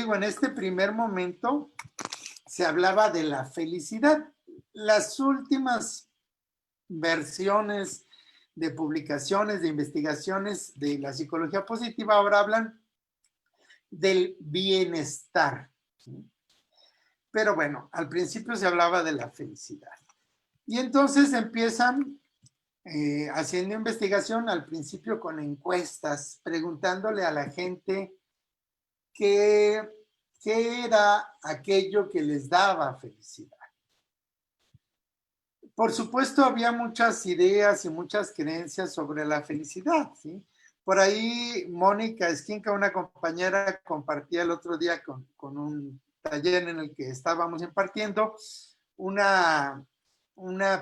digo, en este primer momento se hablaba de la felicidad. Las últimas versiones de publicaciones, de investigaciones de la psicología positiva ahora hablan del bienestar. Pero bueno, al principio se hablaba de la felicidad. Y entonces empiezan haciendo investigación al principio con encuestas, preguntándole a la gente qué era aquello que les daba felicidad. Por supuesto, había muchas ideas y muchas creencias sobre la felicidad, ¿sí? Por ahí, Mónica Esquinca, una compañera, compartía el otro día con un taller en el que estábamos impartiendo una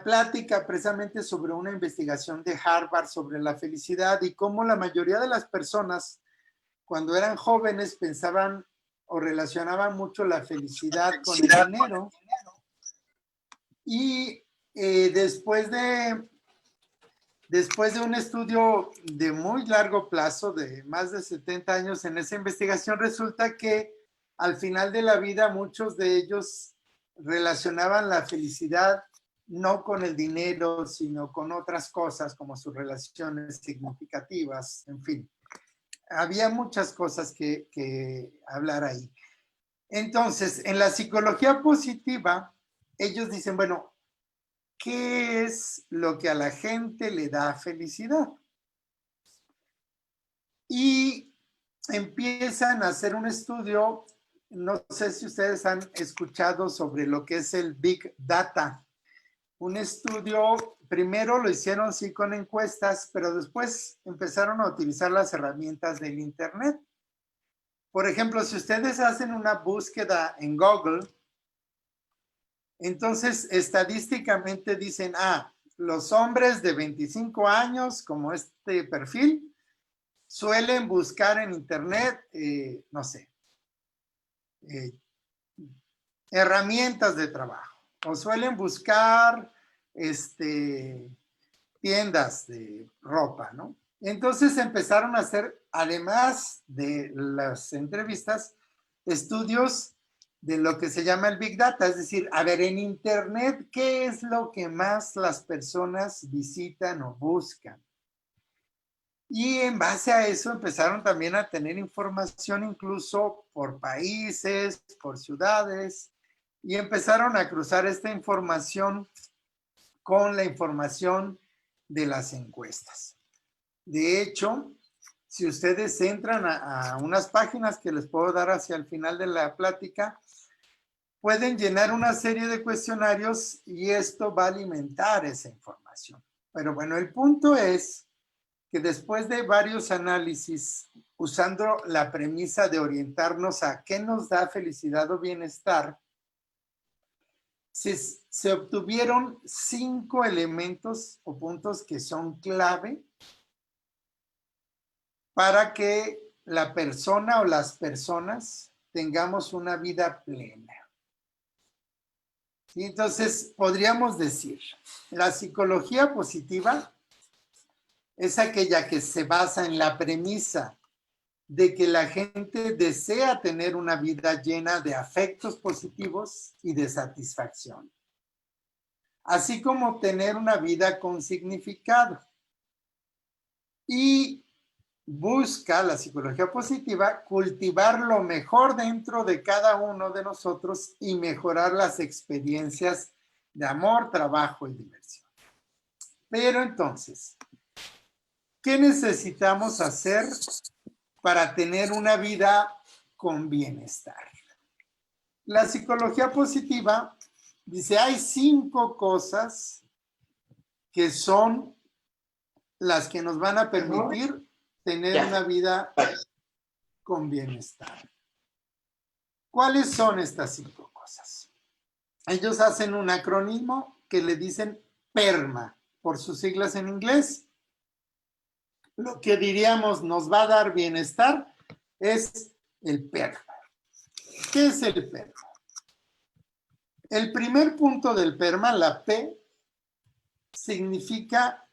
plática precisamente sobre una investigación de Harvard sobre la felicidad y cómo la mayoría de las personas, cuando eran jóvenes, pensaban o relacionaban mucho la felicidad con el dinero. Y después de un estudio de muy largo plazo, de más de 70 años en esa investigación, resulta que al final de la vida muchos de ellos relacionaban la felicidad no con el dinero, sino con otras cosas como sus relaciones significativas, en fin. Había muchas cosas que hablar ahí. Entonces, en la psicología positiva, ellos dicen, bueno, ¿qué es lo que a la gente le da felicidad? Y empiezan a hacer un estudio, no sé si ustedes han escuchado sobre lo que es el Big Data. Un estudio, primero lo hicieron sí con encuestas, pero después empezaron a utilizar las herramientas del Internet. Por ejemplo, si ustedes hacen una búsqueda en Google, entonces estadísticamente dicen, los hombres de 25 años, como este perfil, suelen buscar en Internet, no sé, herramientas de trabajo, o suelen buscar tiendas de ropa, ¿no? Entonces empezaron a hacer, además de las entrevistas, estudios de lo que se llama el Big Data, es decir, a ver, en Internet, ¿qué es lo que más las personas visitan o buscan? Y en base a eso empezaron también a tener información incluso por países, por ciudades, y empezaron a cruzar esta información con la información de las encuestas. De hecho, si ustedes entran a unas páginas que les puedo dar hacia el final de la plática, pueden llenar una serie de cuestionarios y esto va a alimentar esa información. Pero bueno, el punto es que después de varios análisis, usando la premisa de orientarnos a qué nos da felicidad o bienestar, se obtuvieron 5 elementos o puntos que son clave para que la persona o las personas tengamos una vida plena. ¿Sí? Entonces, podríamos decir, la psicología positiva es aquella que se basa en la premisa de que la gente desea tener una vida llena de afectos positivos y de satisfacción, así como tener una vida con significado. Y busca la psicología positiva cultivar lo mejor dentro de cada uno de nosotros y mejorar las experiencias de amor, trabajo y diversión. Pero entonces, ¿qué necesitamos hacer para tener una vida con bienestar? La psicología positiva dice, hay 5 cosas que son las que nos van a permitir tener una vida con bienestar. ¿Cuáles son estas 5 cosas? Ellos hacen un acrónimo que le dicen PERMA, por sus siglas en inglés. Lo que diríamos nos va a dar bienestar es el PERMA. ¿Qué es el PERMA? El primer punto del PERMA, la P, significa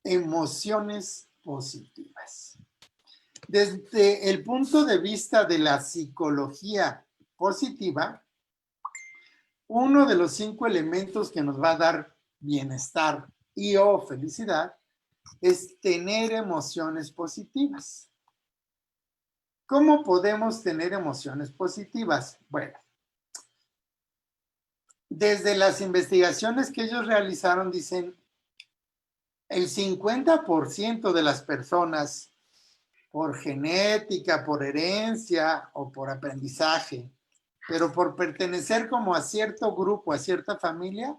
emociones positivas. Desde el punto de vista de la psicología positiva, uno de los 5 elementos que nos va a dar bienestar y o felicidad es tener emociones positivas. ¿Cómo podemos tener emociones positivas? Bueno, desde las investigaciones que ellos realizaron dicen el 50% de las personas por genética, por herencia o por aprendizaje, pero por pertenecer como a cierto grupo, a cierta familia,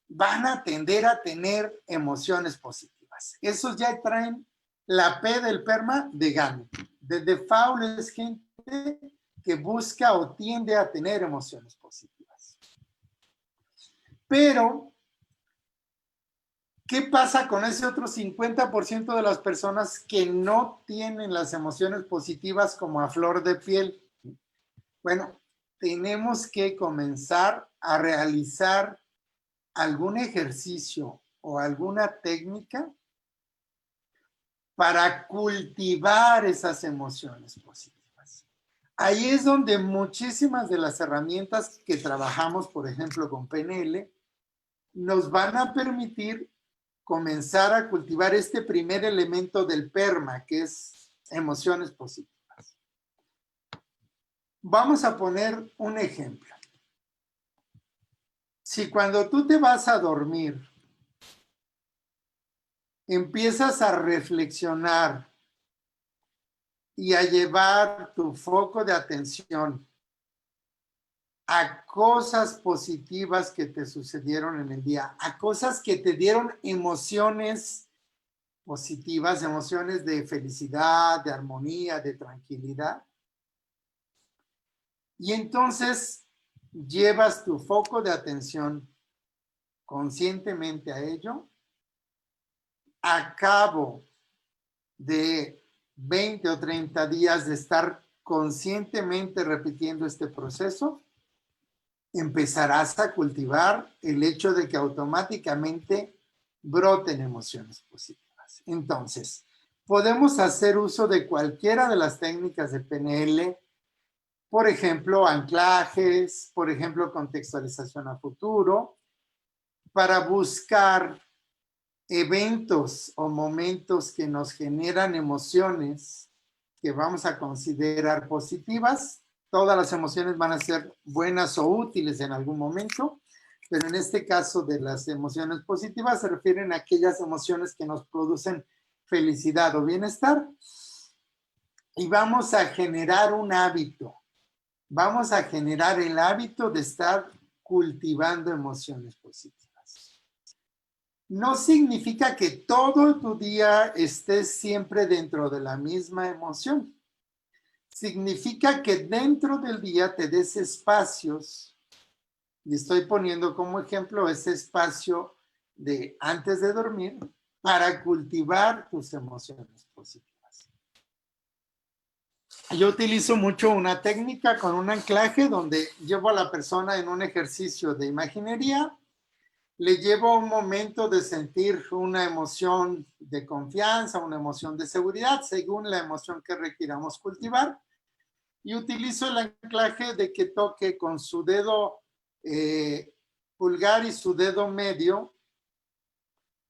van a tender a tener emociones positivas. Esos ya traen la P del PERMA de gane. De default es gente que busca o tiende a tener emociones positivas. Pero, ¿qué pasa con ese otro 50% de las personas que no tienen las emociones positivas como a flor de piel? Bueno, tenemos que comenzar a realizar algún ejercicio o alguna técnica para cultivar esas emociones positivas. Ahí es donde muchísimas de las herramientas que trabajamos, por ejemplo, con PNL, nos van a permitir comenzar a cultivar este primer elemento del PERMA, que es emociones positivas. Vamos a poner un ejemplo. Si cuando tú te vas a dormir, empiezas a reflexionar y a llevar tu foco de atención a cosas positivas que te sucedieron en el día, a cosas que te dieron emociones positivas, emociones de felicidad, de armonía, de tranquilidad. Y entonces llevas tu foco de atención conscientemente a ello. A cabo de 20 o 30 días de estar conscientemente repitiendo este proceso, empezarás a cultivar el hecho de que automáticamente broten emociones positivas. Entonces, podemos hacer uso de cualquiera de las técnicas de PNL, por ejemplo, anclajes, por ejemplo, contextualización a futuro, para buscar eventos o momentos que nos generan emociones que vamos a considerar positivas. Todas las emociones van a ser buenas o útiles en algún momento, pero en este caso de las emociones positivas se refieren a aquellas emociones que nos producen felicidad o bienestar. Y vamos a generar un hábito. Vamos a generar el hábito de estar cultivando emociones positivas. No significa que todo tu día estés siempre dentro de la misma emoción. Significa que dentro del día te des espacios, y estoy poniendo como ejemplo ese espacio de antes de dormir, para cultivar tus emociones positivas. Yo utilizo mucho una técnica con un anclaje donde llevo a la persona en un ejercicio de imaginería. Le llevo un momento de sentir una emoción de confianza, una emoción de seguridad, según la emoción que requiramos cultivar. Y utilizo el anclaje de que toque con su dedo pulgar y su dedo medio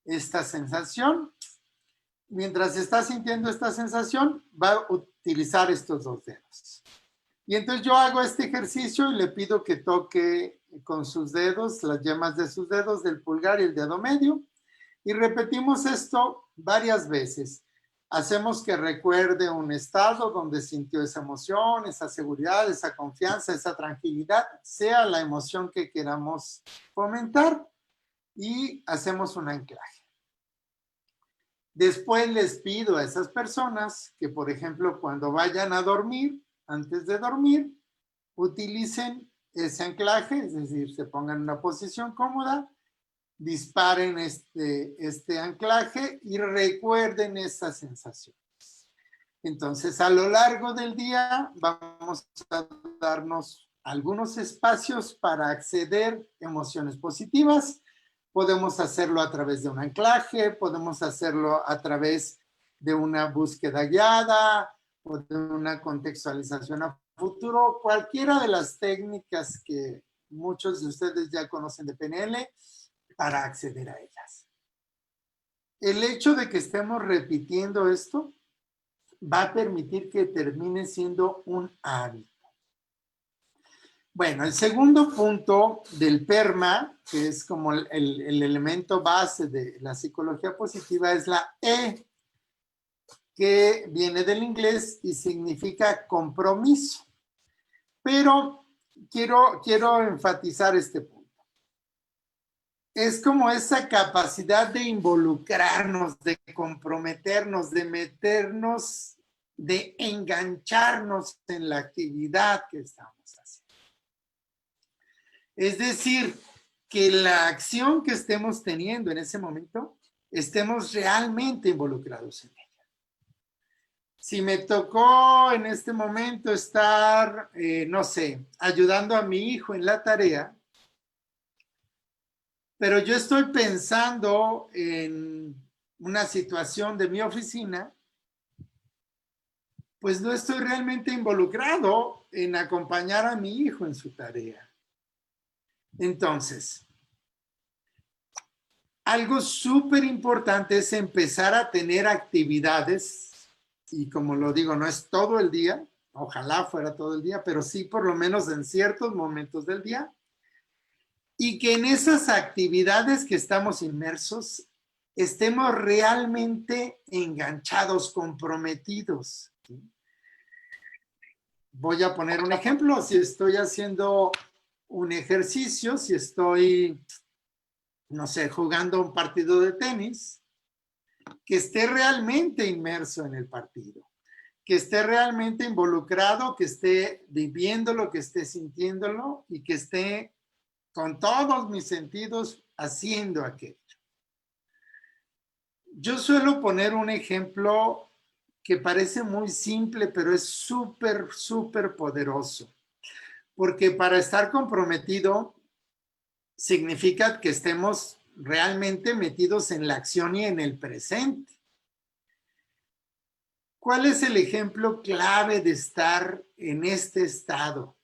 esta sensación. Mientras está sintiendo esta sensación, va a utilizar estos dos dedos. Y entonces yo hago este ejercicio y le pido que toque con sus dedos, las yemas de sus dedos, del pulgar y el dedo medio. Y repetimos esto varias veces. Hacemos que recuerde un estado donde sintió esa emoción, esa seguridad, esa confianza, esa tranquilidad, sea la emoción que queramos fomentar, y hacemos un anclaje. Después les pido a esas personas que, por ejemplo, cuando vayan a dormir, antes de dormir, utilicen ese anclaje, es decir, se pongan en una posición cómoda, disparen este anclaje y recuerden esas sensaciones. Entonces, a lo largo del día vamos a darnos algunos espacios para acceder a emociones positivas. Podemos hacerlo a través de un anclaje, podemos hacerlo a través de una búsqueda guiada o de una contextualización a futuro, cualquiera de las técnicas que muchos de ustedes ya conocen de PNL para acceder a ellas. El hecho de que estemos repitiendo esto va a permitir que termine siendo un hábito. Bueno, el segundo punto del PERMA, que es como el elemento base de la psicología positiva, es la E, que viene del inglés y significa compromiso. Pero quiero enfatizar este punto. Es como esa capacidad de involucrarnos, de comprometernos, de meternos, de engancharnos en la actividad que estamos haciendo. Es decir, que la acción que estemos teniendo en ese momento, estemos realmente involucrados en ella. Si me tocó en este momento estar, no sé, ayudando a mi hijo en la tarea, pero yo estoy pensando en una situación de mi oficina, pues no estoy realmente involucrado en acompañar a mi hijo en su tarea. Entonces, algo súper importante es empezar a tener actividades, y como lo digo, no es todo el día, ojalá fuera todo el día, pero sí por lo menos en ciertos momentos del día, y que en esas actividades que estamos inmersos estemos realmente enganchados, comprometidos. Voy a poner un ejemplo. Si estoy haciendo un ejercicio, si estoy, no sé, jugando un partido de tenis, que esté realmente inmerso en el partido, que esté realmente involucrado, que esté viviéndolo, que esté sintiéndolo y que esté con todos mis sentidos haciendo aquello. Yo suelo poner un ejemplo que parece muy simple, pero es súper, súper poderoso. Porque para estar comprometido significa que estemos realmente metidos en la acción y en el presente. ¿Cuál es el ejemplo clave de estar en este estado?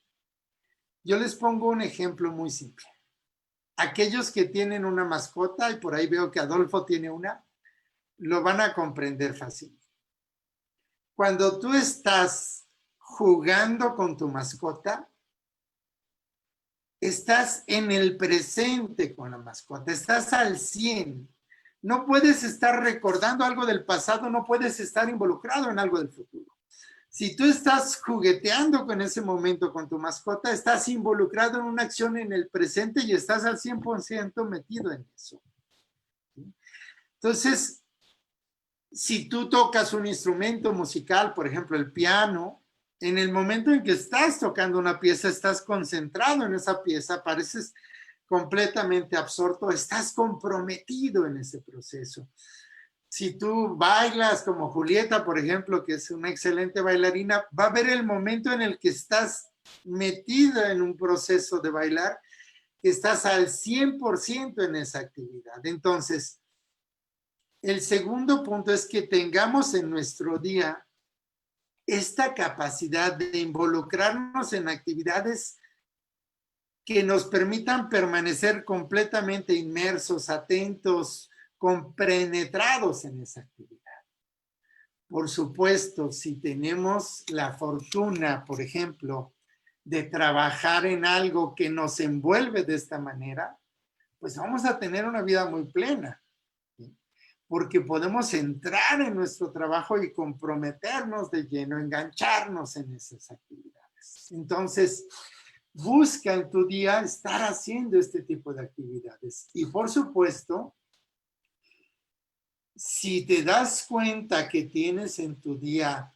Yo les pongo un ejemplo muy simple. Aquellos que tienen una mascota, y por ahí veo que Adolfo tiene una, lo van a comprender fácil. Cuando tú estás jugando con tu mascota, estás en el presente con la mascota, estás al 100. No puedes estar recordando algo del pasado, no puedes estar involucrado en algo del futuro. Si tú estás jugueteando con ese momento con tu mascota, estás involucrado en una acción en el presente y estás al 100% metido en eso. Entonces, si tú tocas un instrumento musical, por ejemplo, el piano, en el momento en que estás tocando una pieza, estás concentrado en esa pieza, pareces completamente absorto, estás comprometido en ese proceso. Si tú bailas como Julieta, por ejemplo, que es una excelente bailarina, va a haber el momento en el que estás metida en un proceso de bailar, que estás al 100% en esa actividad. Entonces, el segundo punto es que tengamos en nuestro día esta capacidad de involucrarnos en actividades que nos permitan permanecer completamente inmersos, atentos, compenetrados en esa actividad. Por supuesto, si tenemos la fortuna, por ejemplo, de trabajar en algo que nos envuelve de esta manera, pues vamos a tener una vida muy plena, ¿sí? Porque podemos entrar en nuestro trabajo y comprometernos de lleno, engancharnos en esas actividades. Entonces, busca en tu día estar haciendo este tipo de actividades. Y por supuesto, si te das cuenta que tienes en tu día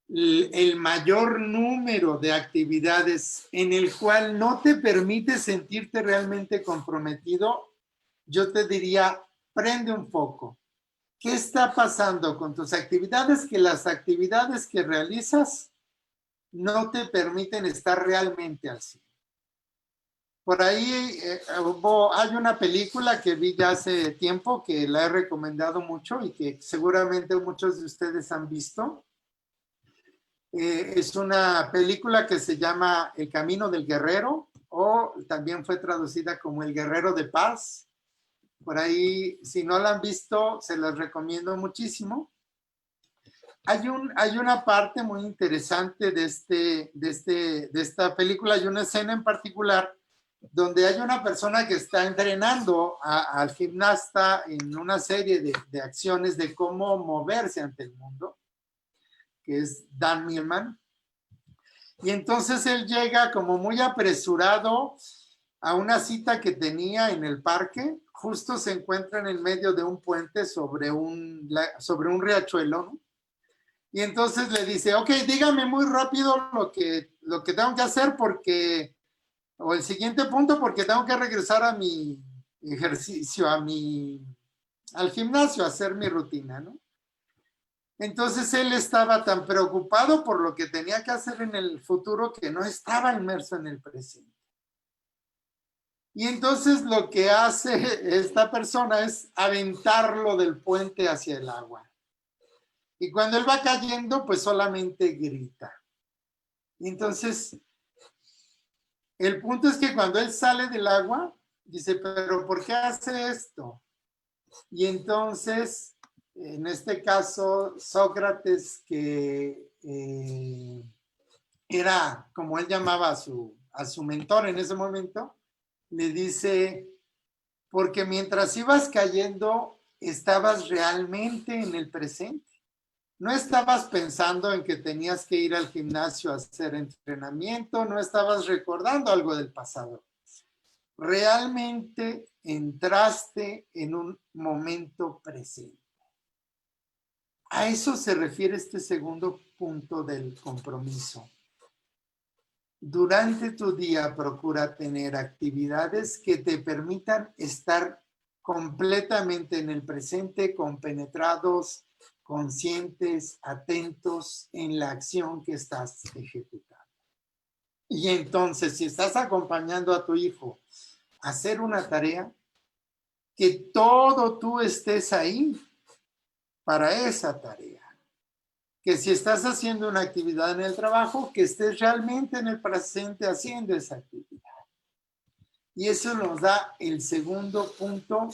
el mayor número de actividades en el cual no te permite sentirte realmente comprometido, yo te diría, prende un foco. ¿Qué está pasando con tus actividades? Que las actividades que realizas no te permiten estar realmente al 100. Por ahí hay una película que vi ya hace tiempo que la he recomendado mucho y que seguramente muchos de ustedes han visto. Es una película que se llama El Camino del Guerrero o también fue traducida como El Guerrero de Paz. Por ahí, si no la han visto, se las recomiendo muchísimo. Hay una parte muy interesante de esta película, hay una escena en particular donde hay una persona que está entrenando al gimnasta en una serie de acciones de cómo moverse ante el mundo, que es Dan Millman. Y entonces él llega como muy apresurado a una cita que tenía en el parque, justo se encuentra en el medio de un puente sobre un riachuelo, ¿no? Y entonces le dice, ok, dígame muy rápido lo que tengo que hacer porque, o el siguiente punto, porque tengo que regresar a mi ejercicio, al gimnasio, a hacer mi rutina, ¿no? Entonces él estaba tan preocupado por lo que tenía que hacer en el futuro que no estaba inmerso en el presente. Y entonces lo que hace esta persona es aventarlo del puente hacia el agua. Y cuando él va cayendo, pues solamente grita. Y entonces, el punto es que cuando él sale del agua, dice, pero ¿por qué hace esto? Y entonces, en este caso, Sócrates, que era, como él llamaba a su mentor en ese momento, le dice, porque mientras ibas cayendo, estabas realmente en el presente. No estabas pensando en que tenías que ir al gimnasio a hacer entrenamiento, no estabas recordando algo del pasado. Realmente entraste en un momento presente. A eso se refiere este segundo punto del compromiso. Durante tu día procura tener actividades que te permitan estar completamente en el presente, compenetrados, conscientes, atentos en la acción que estás ejecutando. Y entonces, si estás acompañando a tu hijo a hacer una tarea, que todo tú estés ahí para esa tarea. Que si estás haciendo una actividad en el trabajo, que estés realmente en el presente haciendo esa actividad. Y eso nos da el segundo punto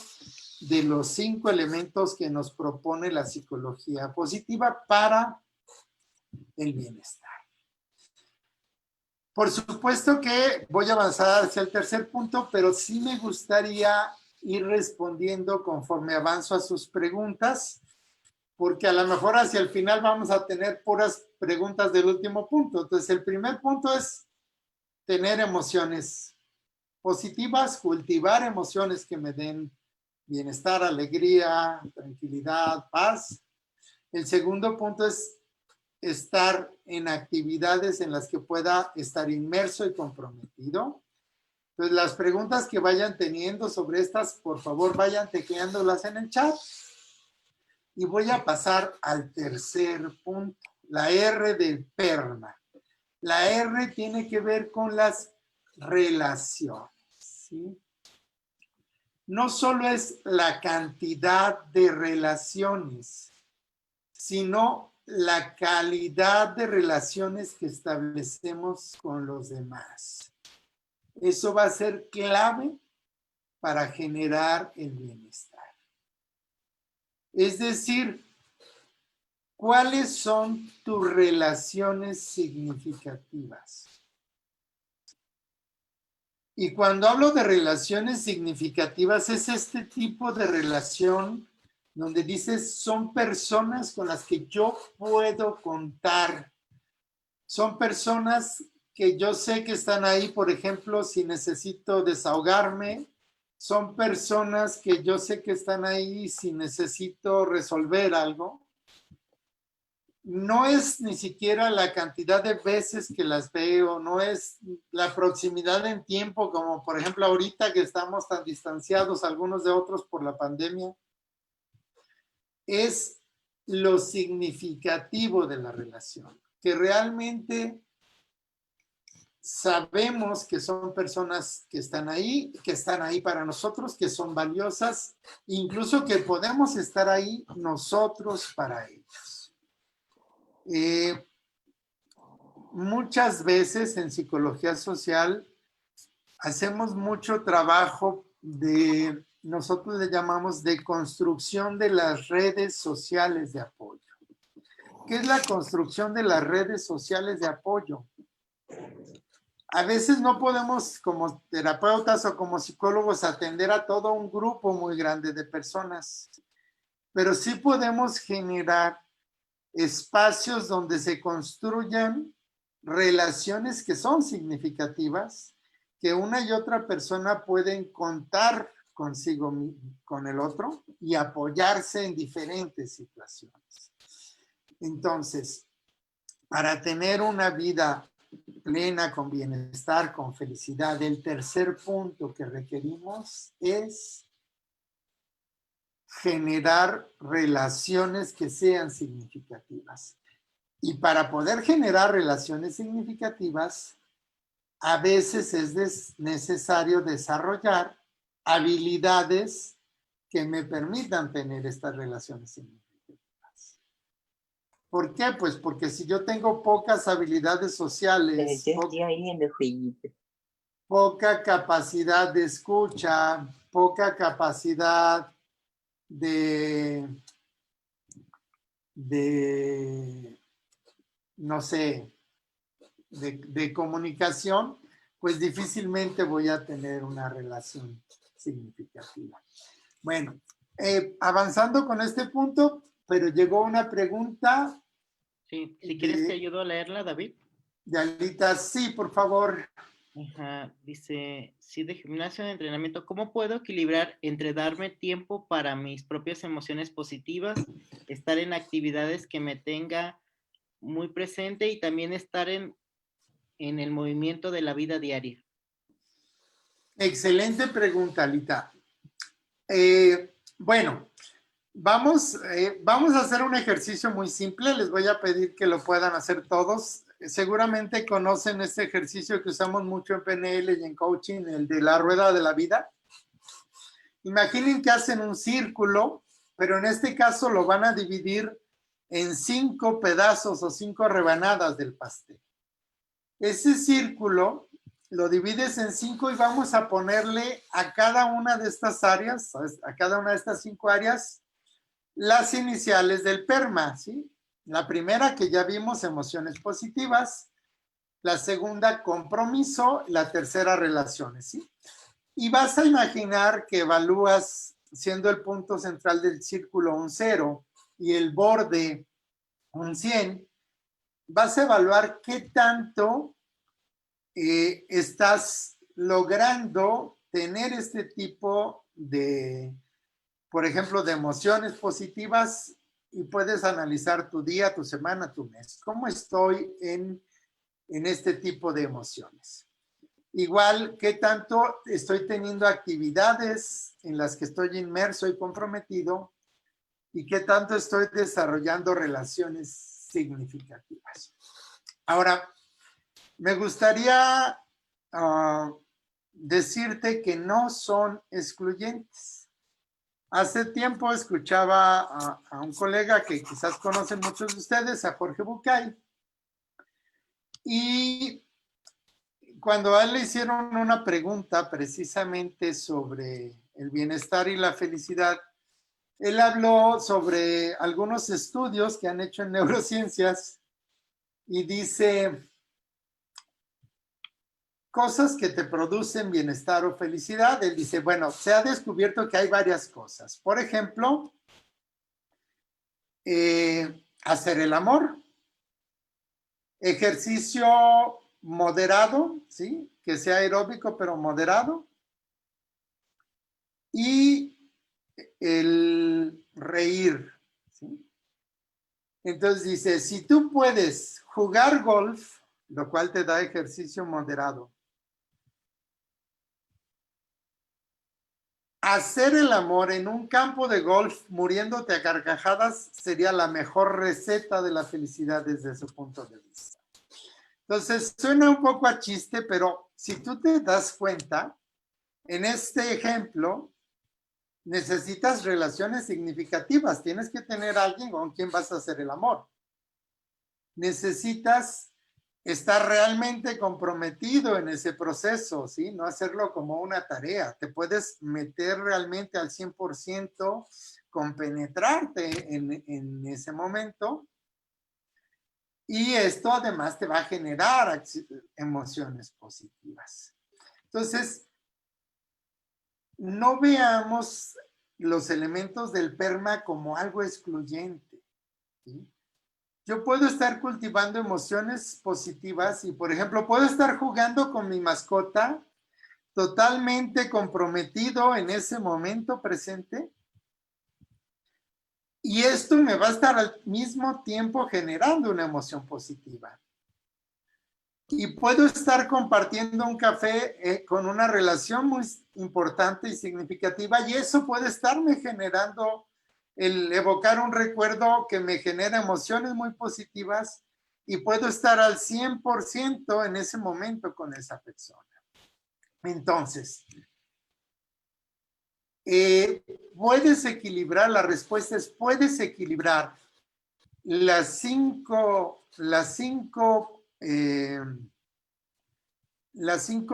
de los 5 elementos que nos propone la psicología positiva para el bienestar. Por supuesto que voy a avanzar hacia el tercer punto, pero sí me gustaría ir respondiendo conforme avanzo a sus preguntas, porque a lo mejor hacia el final vamos a tener puras preguntas del último punto. Entonces, el primer punto es tener emociones positivas, cultivar emociones que me den bienestar, alegría, tranquilidad, paz. El segundo punto es estar en actividades en las que pueda estar inmerso y comprometido. Entonces, las preguntas que vayan teniendo sobre estas, por favor, vayan tecleándolas en el chat. Y voy a pasar al tercer punto, la R de PERMA. La R tiene que ver con las relaciones, ¿sí? No solo es la cantidad de relaciones, sino la calidad de relaciones que establecemos con los demás. Eso va a ser clave para generar el bienestar. Es decir, ¿cuáles son tus relaciones significativas? Y cuando hablo de relaciones significativas, es este tipo de relación donde dices, son personas con las que yo puedo contar. Son personas que yo sé que están ahí, por ejemplo, si necesito desahogarme. Son personas que yo sé que están ahí si necesito resolver algo. No es ni siquiera la cantidad de veces que las veo, no es la proximidad en tiempo, como por ejemplo ahorita que estamos tan distanciados algunos de otros por la pandemia. Es lo significativo de la relación, que realmente sabemos que son personas que están ahí para nosotros, que son valiosas, incluso que podemos estar ahí nosotros para ellos. Muchas veces en psicología social hacemos mucho trabajo de, nosotros le llamamos de construcción de las redes sociales de apoyo. ¿Qué es la construcción de las redes sociales de apoyo? A veces no podemos como terapeutas o como psicólogos atender a todo un grupo muy grande de personas, pero sí podemos generar espacios donde se construyan relaciones que son significativas, que una y otra persona pueden contar consigo, con el otro y apoyarse en diferentes situaciones. Entonces, para tener una vida plena, con bienestar, con felicidad, el tercer punto que requerimos es generar relaciones que sean significativas. Y para poder generar relaciones significativas, a veces es necesario desarrollar habilidades que me permitan tener estas relaciones significativas. ¿Por qué? Pues porque si yo tengo pocas habilidades sociales, poca capacidad de escucha, poca capacidad no sé, de comunicación, pues difícilmente voy a tener una relación significativa. Bueno, avanzando con este punto, pero llegó una pregunta. Sí, si quieres te ayudo a leerla, David. De Alita, sí, por favor. Ajá, dice, sí, de gimnasio, de entrenamiento, ¿cómo puedo equilibrar entre darme tiempo para mis propias emociones positivas, estar en actividades que me tenga muy presente y también estar en el movimiento de la vida diaria? Excelente pregunta, Alita. Bueno, vamos a hacer un ejercicio muy simple. Les voy a pedir que lo puedan hacer todos. Seguramente conocen este ejercicio que usamos mucho en PNL y en coaching, el de la rueda de la vida. Imaginen que hacen un círculo, pero en este caso lo van a dividir en 5 pedazos o 5 rebanadas del pastel. Ese círculo lo divides en 5 y vamos a ponerle a cada una de estas áreas, a cada una de estas 5 áreas, las iniciales del PERMA, ¿sí? La primera que ya vimos, emociones positivas. La segunda, compromiso. La tercera, relaciones, ¿sí? Y vas a imaginar que evalúas, siendo el punto central del círculo un 0 y el borde un 100, vas a evaluar qué tanto estás logrando tener este tipo de, por ejemplo, de emociones positivas, y puedes analizar tu día, tu semana, tu mes. ¿Cómo estoy en este tipo de emociones? Igual, ¿qué tanto estoy teniendo actividades en las que estoy inmerso y comprometido? ¿Y qué tanto estoy desarrollando relaciones significativas? Ahora, me gustaría decirte que no son excluyentes. Hace tiempo escuchaba a un colega que quizás conocen muchos de ustedes, a Jorge Bucay, y cuando a él le hicieron una pregunta precisamente sobre el bienestar y la felicidad, él habló sobre algunos estudios que han hecho en neurociencias y dice cosas que te producen bienestar o felicidad. Él dice, bueno, se ha descubierto que hay varias cosas. Por ejemplo, hacer el amor, ejercicio moderado, ¿sí? Que sea aeróbico pero moderado, y el reír, ¿sí? Entonces dice, si tú puedes jugar golf, lo cual te da ejercicio moderado, hacer el amor en un campo de golf muriéndote a carcajadas sería la mejor receta de la felicidad desde su punto de vista. Entonces, suena un poco a chiste, pero si tú te das cuenta, en este ejemplo, necesitas relaciones significativas. Tienes que tener a alguien con quien vas a hacer el amor. Necesitas estar realmente comprometido en ese proceso, ¿sí? No hacerlo como una tarea. Te puedes meter realmente al 100%, compenetrarte en ese momento. Y esto además te va a generar emociones positivas. Entonces, no veamos los elementos del PERMA como algo excluyente, ¿sí? Yo puedo estar cultivando emociones positivas y, por ejemplo, puedo estar jugando con mi mascota totalmente comprometido en ese momento presente y esto me va a estar al mismo tiempo generando una emoción positiva. Y puedo estar compartiendo un café con una relación muy importante y significativa y eso puede estarme generando el evocar un recuerdo que me genera emociones muy positivas y puedo estar al 100% en ese momento con esa persona. Entonces, puedes equilibrar, la respuesta es puedes equilibrar las cinco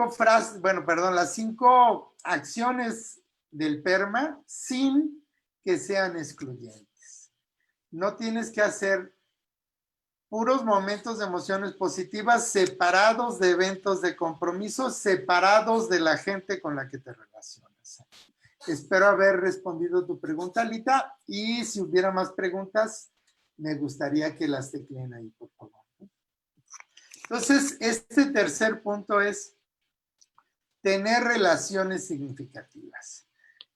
frases, bueno, perdón, las 5 acciones del PERMA sin que sean excluyentes. No tienes que hacer puros momentos de emociones positivas separados de eventos de compromiso, separados de la gente con la que te relacionas. Espero haber respondido tu pregunta, Lita, y si hubiera más preguntas, me gustaría que las tecleen ahí, por favor. Entonces, este tercer punto es tener relaciones significativas.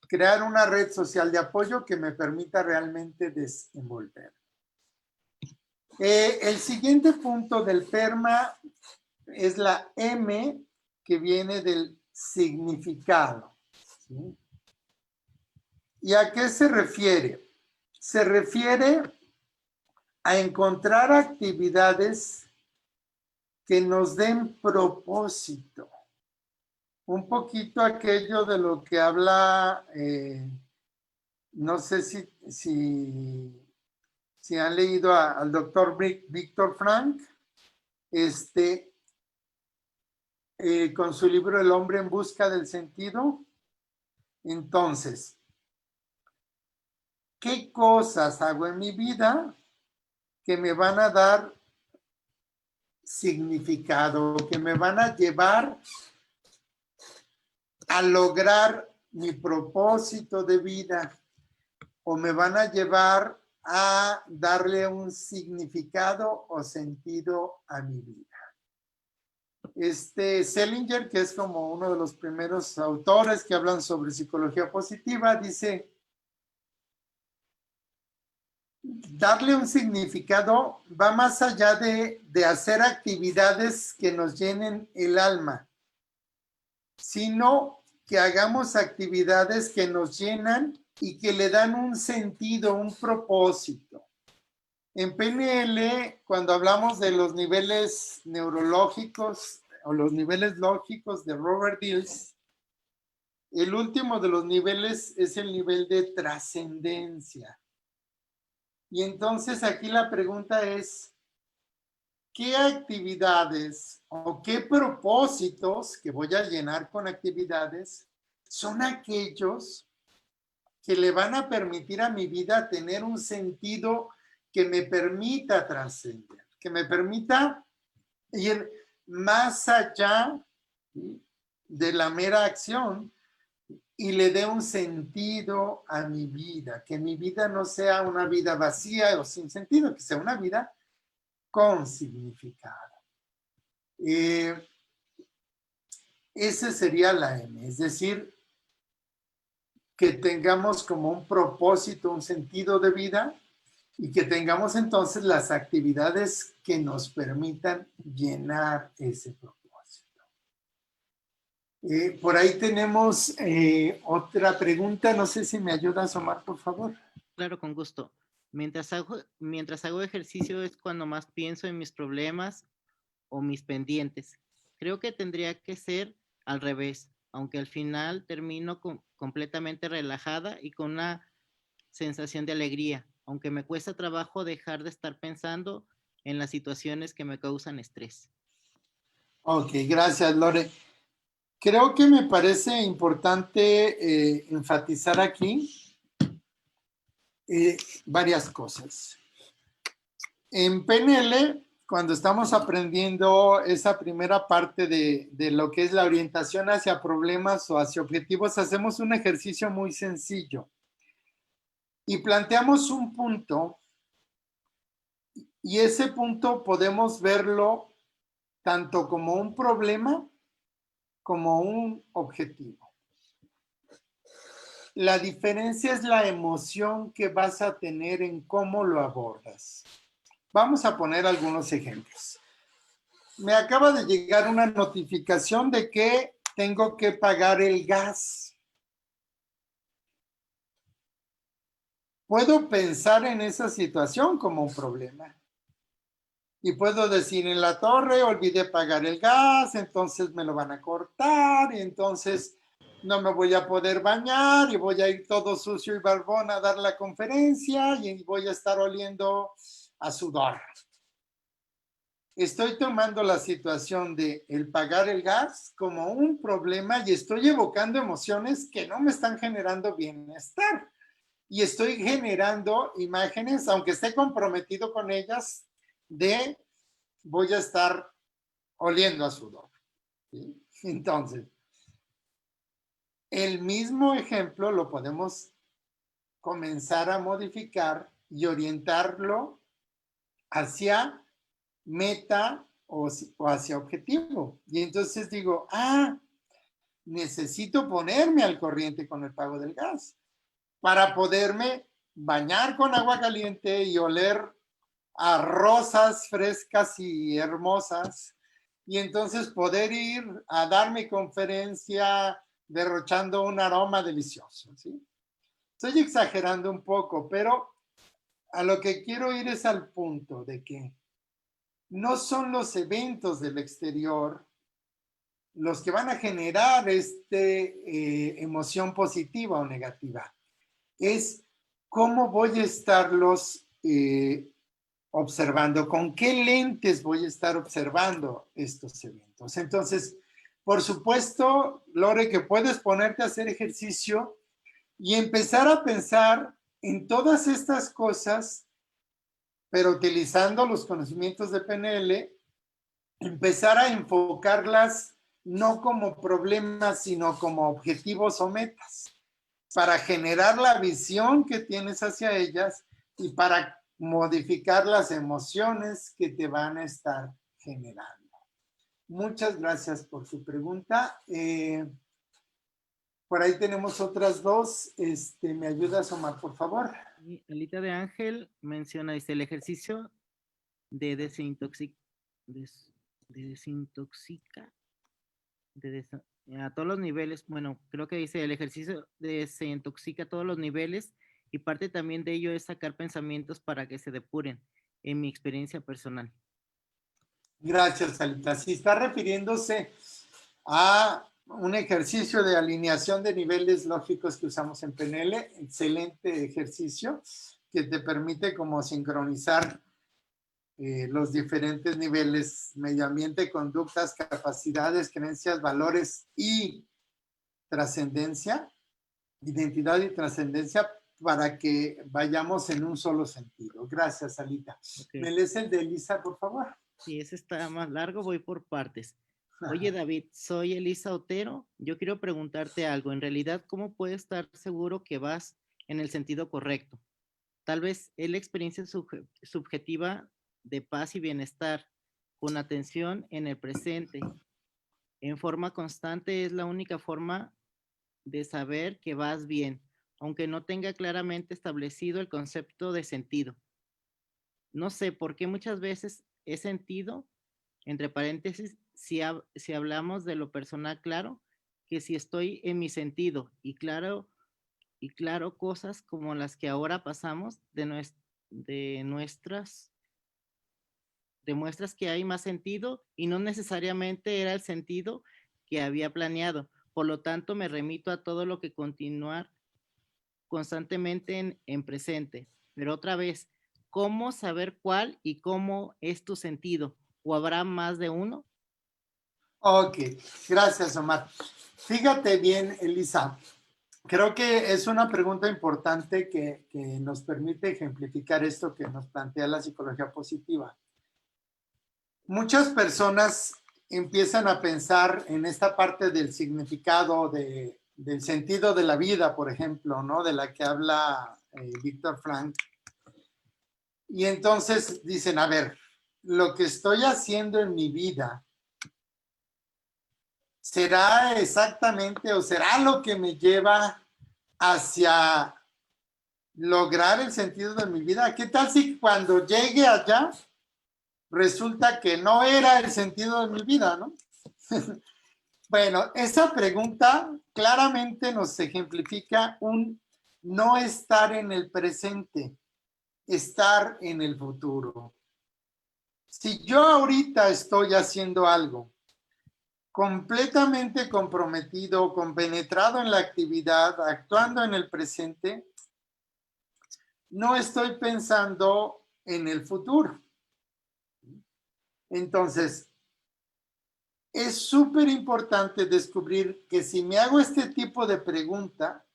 Crear una red social de apoyo que me permita realmente desenvolver. El siguiente punto del PERMA es la M, que viene del significado, ¿sí? ¿Y a qué se refiere? Se refiere a encontrar actividades que nos den propósito. Un poquito aquello de lo que habla, no sé si han leído al doctor Víctor Frank, con su libro El hombre en busca del sentido. Entonces, ¿qué cosas hago en mi vida que me van a dar significado, que me van a llevar a lograr mi propósito de vida o me van a llevar a darle un significado o sentido a mi vida? Selinger, que es como uno de los primeros autores que hablan sobre psicología positiva, dice, darle un significado va más allá de hacer actividades que nos llenen el alma, sino que hagamos actividades que nos llenan y que le dan un sentido, un propósito. En PNL, cuando hablamos de los niveles neurológicos o los niveles lógicos de Robert Dills, el último de los niveles es el nivel de trascendencia. Y entonces aquí la pregunta es, ¿qué actividades o qué propósitos que voy a llenar con actividades son aquellos que le van a permitir a mi vida tener un sentido que me permita trascender, que me permita ir más allá de la mera acción y le dé un sentido a mi vida, que mi vida no sea una vida vacía o sin sentido, que sea una vida con significado. Ese sería la M, es decir, que tengamos como un propósito, un sentido de vida y que tengamos entonces las actividades que nos permitan llenar ese propósito. Por ahí tenemos otra pregunta, no sé si me ayudas, Omar, por favor. Claro, con gusto. Mientras hago ejercicio es cuando más pienso en mis problemas o mis pendientes. Creo que tendría que ser al revés, aunque al final termino completamente relajada y con una sensación de alegría, aunque me cuesta trabajo dejar de estar pensando en las situaciones que me causan estrés. Ok, gracias, Lore. Creo que me parece importante enfatizar aquí varias cosas. En PNL, cuando estamos aprendiendo esa primera parte de lo que es la orientación hacia problemas o hacia objetivos, hacemos un ejercicio muy sencillo y planteamos un punto y ese punto podemos verlo tanto como un problema como un objetivo. La diferencia es la emoción que vas a tener en cómo lo abordas. Vamos a poner algunos ejemplos. Me acaba de llegar una notificación de que tengo que pagar el gas. Puedo pensar en esa situación como un problema. Y puedo decir, en la torre olvidé pagar el gas, entonces me lo van a cortar y entonces no me voy a poder bañar y voy a ir todo sucio y barbón a dar la conferencia y voy a estar oliendo a sudor. Estoy tomando la situación de el pagar el gas como un problema y estoy evocando emociones que no me están generando bienestar. Y estoy generando imágenes, aunque esté comprometido con ellas, de voy a estar oliendo a sudor. ¿Sí? Entonces, el mismo ejemplo lo podemos comenzar a modificar y orientarlo hacia meta o hacia objetivo. Y entonces digo, necesito ponerme al corriente con el pago del gas para poderme bañar con agua caliente y oler a rosas frescas y hermosas y entonces poder ir a dar mi conferencia derrochando un aroma delicioso, ¿sí? Estoy exagerando un poco, pero a lo que quiero ir es al punto de que no son los eventos del exterior los que van a generar emoción positiva o negativa. Es cómo voy a estarlos observando, con qué lentes voy a estar observando estos eventos. Entonces, por supuesto, Lore, que puedes ponerte a hacer ejercicio y empezar a pensar en todas estas cosas, pero utilizando los conocimientos de PNL, empezar a enfocarlas no como problemas, sino como objetivos o metas, para generar la visión que tienes hacia ellas y para modificar las emociones que te van a estar generando. Muchas gracias por su pregunta. Por ahí tenemos otras dos. ¿Me ayudas, Omar, por favor? Y Alita de Ángel menciona, dice, el ejercicio de desintoxica, a todos los niveles, bueno, creo que dice, el ejercicio desintoxica a todos los niveles y parte también de ello es sacar pensamientos para que se depuren, en mi experiencia personal. Gracias, Alita. Si está refiriéndose a un ejercicio de alineación de niveles lógicos que usamos en PNL, excelente ejercicio que te permite como sincronizar los diferentes niveles, medio ambiente, conductas, capacidades, creencias, valores y trascendencia, identidad y trascendencia para que vayamos en un solo sentido. Gracias, Alita. Okay. ¿Me lees el de Elisa, por favor? Sí, ese está más largo, voy por partes. Oye, David, soy Elisa Otero. Yo quiero preguntarte algo. En realidad, ¿cómo puedes estar seguro que vas en el sentido correcto? Tal vez es la experiencia subjetiva de paz y bienestar, con atención en el presente, en forma constante, es la única forma de saber que vas bien, aunque no tenga claramente establecido el concepto de sentido. No sé por qué muchas veces he sentido, entre paréntesis, si hablamos de lo personal, claro, que si estoy en mi sentido y claro, cosas como las que ahora pasamos de nuestras demuestras que hay más sentido y no necesariamente era el sentido que había planeado. Por lo tanto, me remito a todo lo que continuar constantemente en presente. Pero otra vez, ¿cómo saber cuál y cómo es tu sentido? ¿O habrá más de uno? Ok, gracias, Omar. Fíjate bien, Elisa. Creo que es una pregunta importante que nos permite ejemplificar esto que nos plantea la psicología positiva. Muchas personas empiezan a pensar en esta parte del significado, del sentido de la vida, por ejemplo, ¿no? De la que habla Víctor Frank. Y entonces dicen, a ver, lo que estoy haciendo en mi vida, ¿será exactamente o será lo que me lleva hacia lograr el sentido de mi vida? ¿Qué tal si cuando llegue allá resulta que no era el sentido de mi vida, ¿no? Bueno, esa pregunta claramente nos ejemplifica un no estar en el presente, estar en el futuro. Si yo ahorita estoy haciendo algo completamente comprometido, compenetrado en la actividad, actuando en el presente, no estoy pensando en el futuro. Entonces, es súper importante descubrir que si me hago este tipo de pregunta,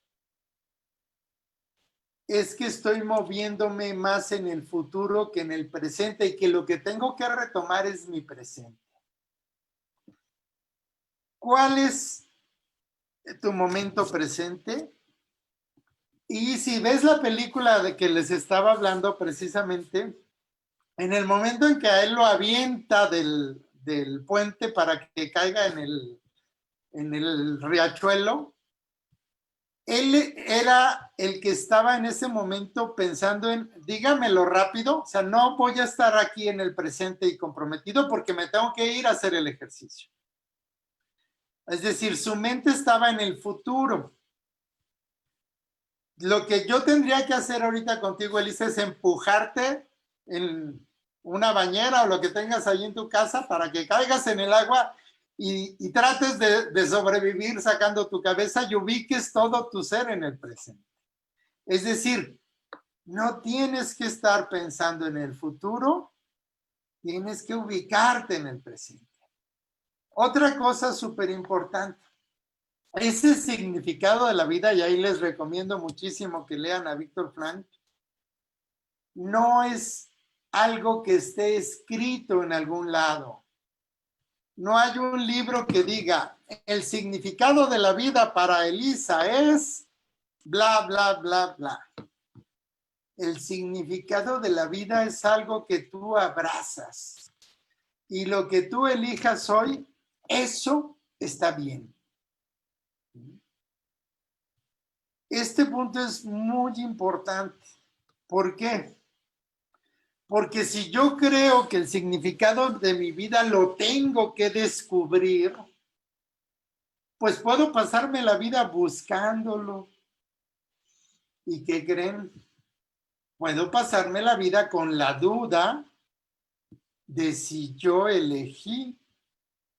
es que estoy moviéndome más en el futuro que en el presente y que lo que tengo que retomar es mi presente. ¿Cuál es tu momento presente? Y si ves la película de que les estaba hablando precisamente, en el momento en que a él lo avienta del puente para que caiga en el riachuelo, él era el que estaba en ese momento pensando en, dígamelo rápido, o sea, no voy a estar aquí en el presente y comprometido porque me tengo que ir a hacer el ejercicio. Es decir, su mente estaba en el futuro. Lo que yo tendría que hacer ahorita contigo, Elisa, es empujarte en una bañera o lo que tengas ahí en tu casa para que caigas en el agua y trates de sobrevivir sacando tu cabeza y ubiques todo tu ser en el presente. Es decir, no tienes que estar pensando en el futuro, tienes que ubicarte en el presente. Otra cosa súper importante, ese significado de la vida, y ahí les recomiendo muchísimo que lean a Víctor Frank, no es algo que esté escrito en algún lado. No hay un libro que diga, el significado de la vida para Elisa es bla, bla, bla, bla. El significado de la vida es algo que tú abrazas. Y lo que tú elijas hoy, eso está bien. Este punto es muy importante. ¿Por qué? Porque si yo creo que el significado de mi vida lo tengo que descubrir, pues puedo pasarme la vida buscándolo. ¿Y qué creen? Puedo pasarme la vida con la duda de si yo elegí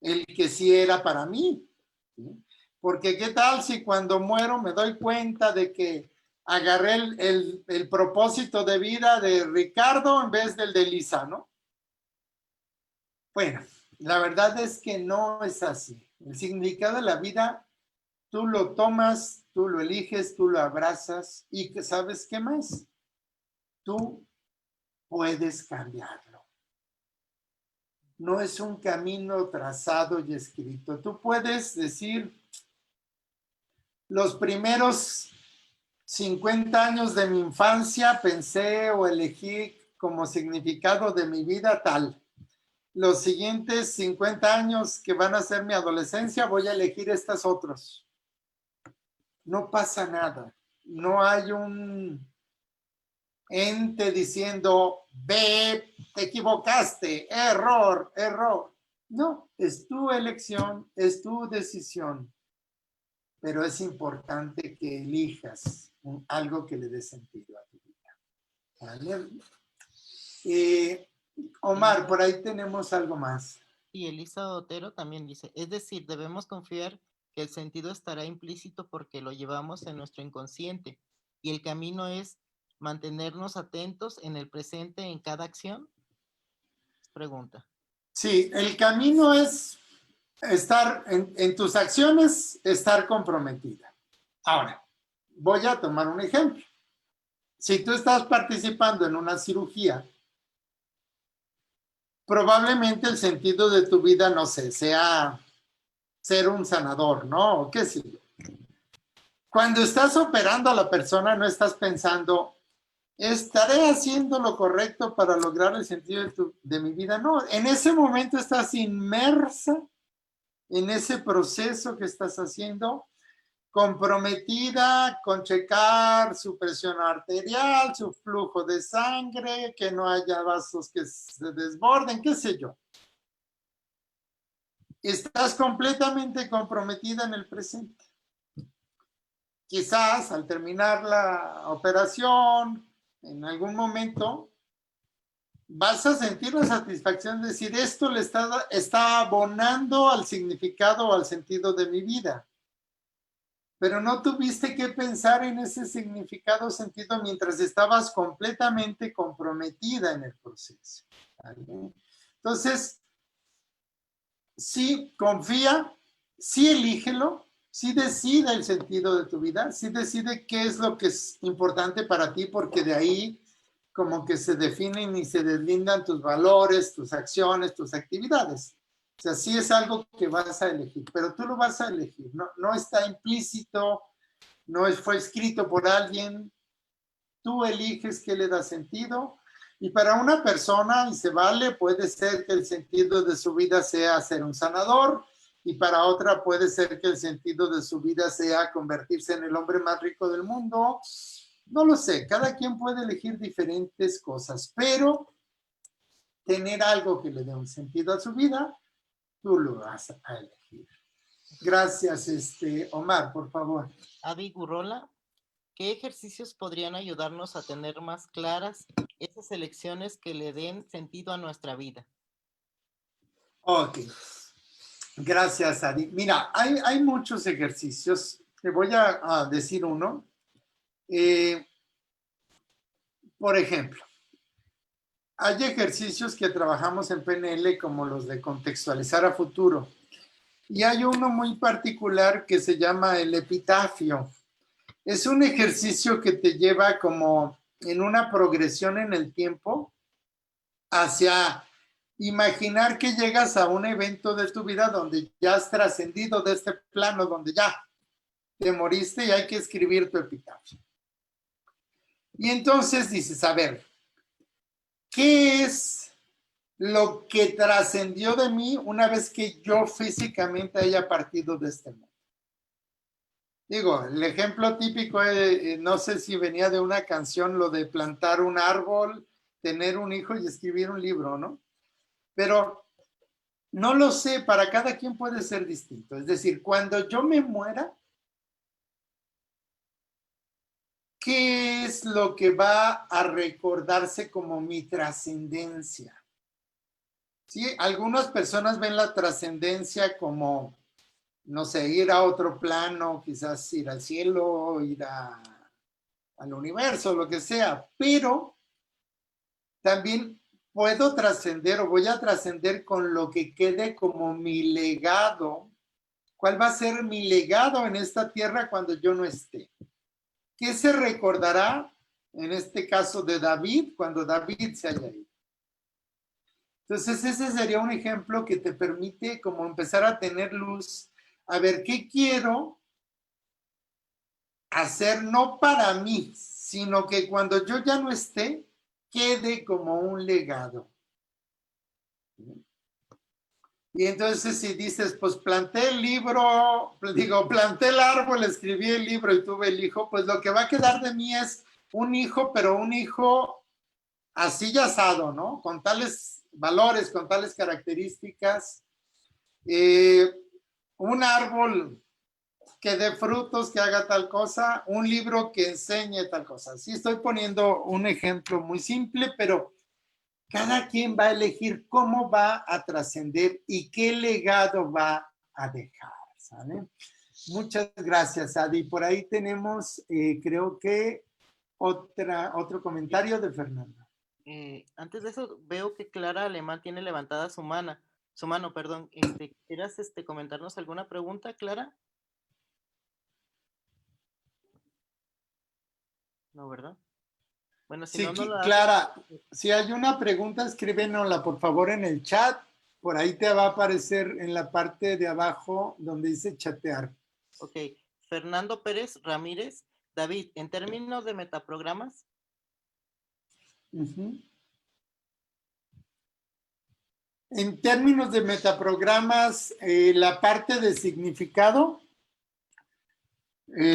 el que sí era para mí. ¿Sí? Porque qué tal si cuando muero me doy cuenta de que agarré el propósito de vida de Ricardo en vez del de Lisa, ¿no? Bueno, la verdad es que no es así. El significado de la vida, tú lo tomas, tú lo eliges, tú lo abrazas y ¿sabes qué más? Tú puedes cambiarlo. No es un camino trazado y escrito. Tú puedes decir, los primeros 50 años de mi infancia pensé o elegí como significado de mi vida tal. Los siguientes 50 años que van a ser mi adolescencia voy a elegir estos otros. No pasa nada. No hay un ente diciendo, ve, te equivocaste, error, error. No, es tu elección, es tu decisión, pero es importante que elijas algo que le dé sentido a tu vida. ¿Vale? Omar, por ahí tenemos algo más. Y Elisa Otero también dice, es decir, debemos confiar que el sentido estará implícito porque lo llevamos en nuestro inconsciente y el camino es mantenernos atentos en el presente en cada acción. Pregunta. Sí, el camino es estar en tus acciones, estar comprometida. Ahora, voy a tomar un ejemplo. Si tú estás participando en una cirugía, probablemente el sentido de tu vida, no sé, sea ser un sanador, ¿no? O qué sé yo. Cuando estás operando a la persona, no estás pensando, ¿estaré haciendo lo correcto para lograr el sentido de mi vida? No, en ese momento estás inmersa en ese proceso que estás haciendo, comprometida con checar su presión arterial, su flujo de sangre, que no haya vasos que se desborden, qué sé yo. Estás completamente comprometida en el presente. Quizás al terminar la operación, en algún momento, vas a sentir la satisfacción de decir, esto le está abonando al significado o al sentido de mi vida. Pero no tuviste que pensar en ese significado o sentido mientras estabas completamente comprometida en el proceso. ¿Vale? Entonces, sí confía, sí elígelo, sí decide el sentido de tu vida, sí decide qué es lo que es importante para ti, porque de ahí como que se definen y se deslindan tus valores, tus acciones, tus actividades. O sea, sí es algo que vas a elegir, pero tú lo vas a elegir, no está implícito, fue escrito por alguien, tú eliges qué le da sentido. Y para una persona, y se vale, puede ser que el sentido de su vida sea ser un sanador, y para otra puede ser que el sentido de su vida sea convertirse en el hombre más rico del mundo. No lo sé, cada quien puede elegir diferentes cosas, pero tener algo que le dé un sentido a su vida, tú lo vas a elegir. Gracias, Omar, por favor. Adi Gurrola, ¿qué ejercicios podrían ayudarnos a tener más claras esas elecciones que le den sentido a nuestra vida? Ok. Gracias, Adi. Mira, hay muchos ejercicios. Te voy a decir uno. Por ejemplo, hay ejercicios que trabajamos en PNL como los de contextualizar a futuro. Y hay uno muy particular que se llama el epitafio. Es un ejercicio que te lleva como en una progresión en el tiempo hacia imaginar que llegas a un evento de tu vida donde ya has trascendido de este plano, donde ya te moriste y hay que escribir tu epitafio. Y entonces dices, a ver, ¿qué es lo que trascendió de mí una vez que yo físicamente haya partido de este mundo? Digo, el ejemplo típico, no sé si venía de una canción, lo de plantar un árbol, tener un hijo y escribir un libro, ¿no? Pero no lo sé, para cada quien puede ser distinto. Es decir, cuando yo me muera, ¿qué es lo que va a recordarse como mi trascendencia? Sí, algunas personas ven la trascendencia como, no sé, ir a otro plano, quizás ir al cielo, al universo, lo que sea, pero también puedo trascender o voy a trascender con lo que quede como mi legado. ¿Cuál va a ser mi legado en esta tierra cuando yo no esté? ¿Qué se recordará en este caso de David cuando David se haya ido? Entonces ese sería un ejemplo que te permite como empezar a tener luz, a ver qué quiero hacer no para mí, sino que cuando yo ya no esté, quede como un legado. Y entonces si dices, pues planté el libro, planté el árbol, escribí el libro y tuve el hijo, pues lo que va a quedar de mí es un hijo, pero un hijo así ya asado, ¿no? Con tales valores, con tales características. Un árbol que dé frutos, que haga tal cosa, un libro que enseñe tal cosa. Sí, estoy poniendo un ejemplo muy simple, pero cada quien va a elegir cómo va a trascender y qué legado va a dejar, ¿sale? Muchas gracias, Adi. Por ahí tenemos, creo que, otro comentario de Fernando. Antes de eso, veo que Clara Alemán tiene levantada su mano, perdón. ¿Quieras comentarnos alguna pregunta, Clara? No, ¿verdad? Bueno, si no, Sí, no la haces. Clara, si hay una pregunta, escríbenosla por favor en el chat. Por ahí te va a aparecer en la parte de abajo donde dice chatear. Ok. Fernando Pérez Ramírez. David, en términos de metaprogramas. En términos de metaprogramas, la parte de significado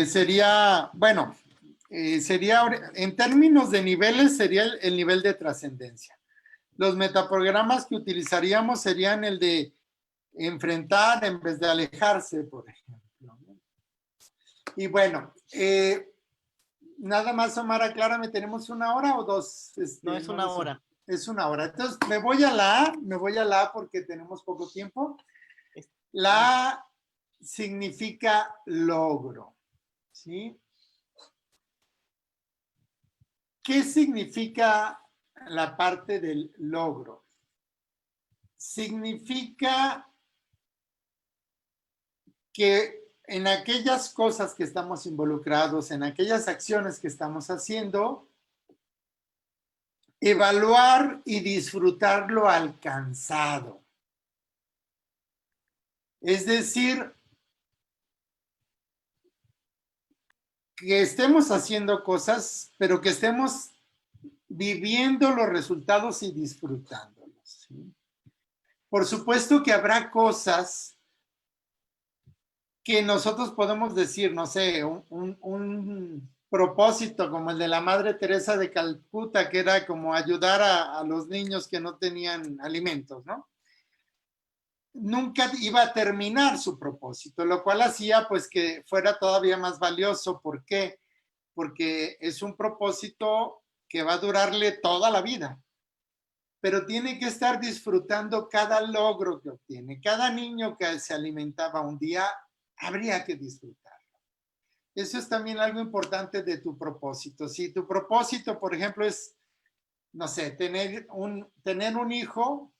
sería, bueno, sería, en términos de niveles, sería el nivel de trascendencia. Los metaprogramas que utilizaríamos serían el de enfrentar en vez de alejarse, por ejemplo. Y bueno, nada más, Omar, aclárame, ¿tenemos 1 hora o 2? No es No una lo sé. hora. Es 1 hora. Entonces, me voy a la A porque tenemos poco tiempo. La A significa logro, ¿sí? ¿Qué significa la parte del logro? Significa que en aquellas cosas que estamos involucrados, en aquellas acciones que estamos haciendo, evaluar y disfrutar lo alcanzado. Es decir, que estemos haciendo cosas, pero que estemos viviendo los resultados y disfrutándolos, ¿sí? Por supuesto que habrá cosas que nosotros podemos decir, no sé, un propósito como el de la Madre Teresa de Calcuta, que era como ayudar a los niños que no tenían alimentos, ¿no? Nunca iba a terminar su propósito, lo cual hacía pues que fuera todavía más valioso. ¿Por qué? Porque es un propósito que va a durarle toda la vida, pero tiene que estar disfrutando cada logro que obtiene. Cada niño que se alimentaba un día, habría que disfrutarlo. Eso es también algo importante de tu propósito. Si tu propósito, por ejemplo, es, no sé, tener un hijo,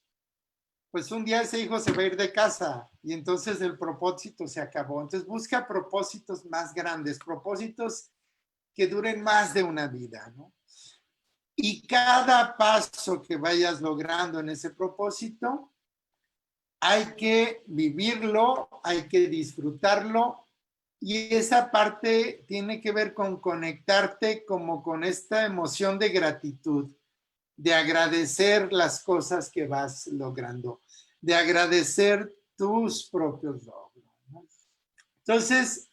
pues un día ese hijo se va a ir de casa y entonces el propósito se acabó. Entonces busca propósitos más grandes, propósitos que duren más de una vida, ¿no? Y cada paso que vayas logrando en ese propósito, hay que vivirlo, hay que disfrutarlo, y esa parte tiene que ver con conectarte como con esta emoción de gratitud, de agradecer las cosas que vas logrando, de agradecer tus propios logros, ¿no? Entonces,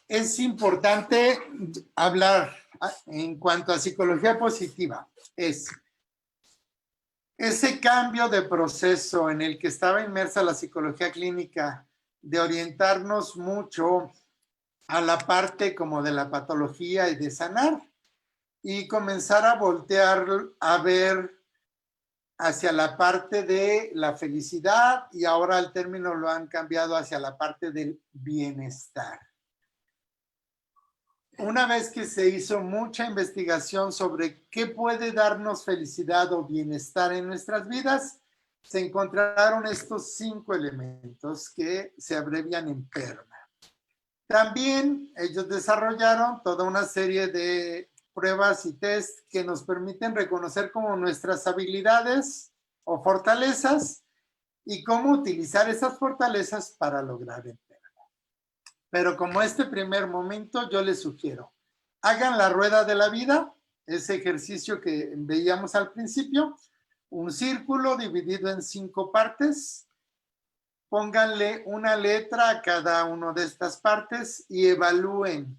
es importante hablar en cuanto a psicología positiva. Es ese cambio de proceso en el que estaba inmersa la psicología clínica, de orientarnos mucho a la parte como de la patología y de sanar, y comenzar a voltear a ver hacia la parte de la felicidad, y ahora el término lo han cambiado hacia la parte del bienestar. Una vez que se hizo mucha investigación sobre qué puede darnos felicidad o bienestar en nuestras vidas, se encontraron estos 5 elementos que se abrevian en PERMA. También ellos desarrollaron toda una serie de pruebas y test que nos permiten reconocer como nuestras habilidades o fortalezas y cómo utilizar esas fortalezas para lograr el PERMA. Pero como este primer momento, yo les sugiero, hagan la rueda de la vida, ese ejercicio que veíamos al principio, un círculo dividido en 5 partes, pónganle una letra a cada una de estas partes y evalúen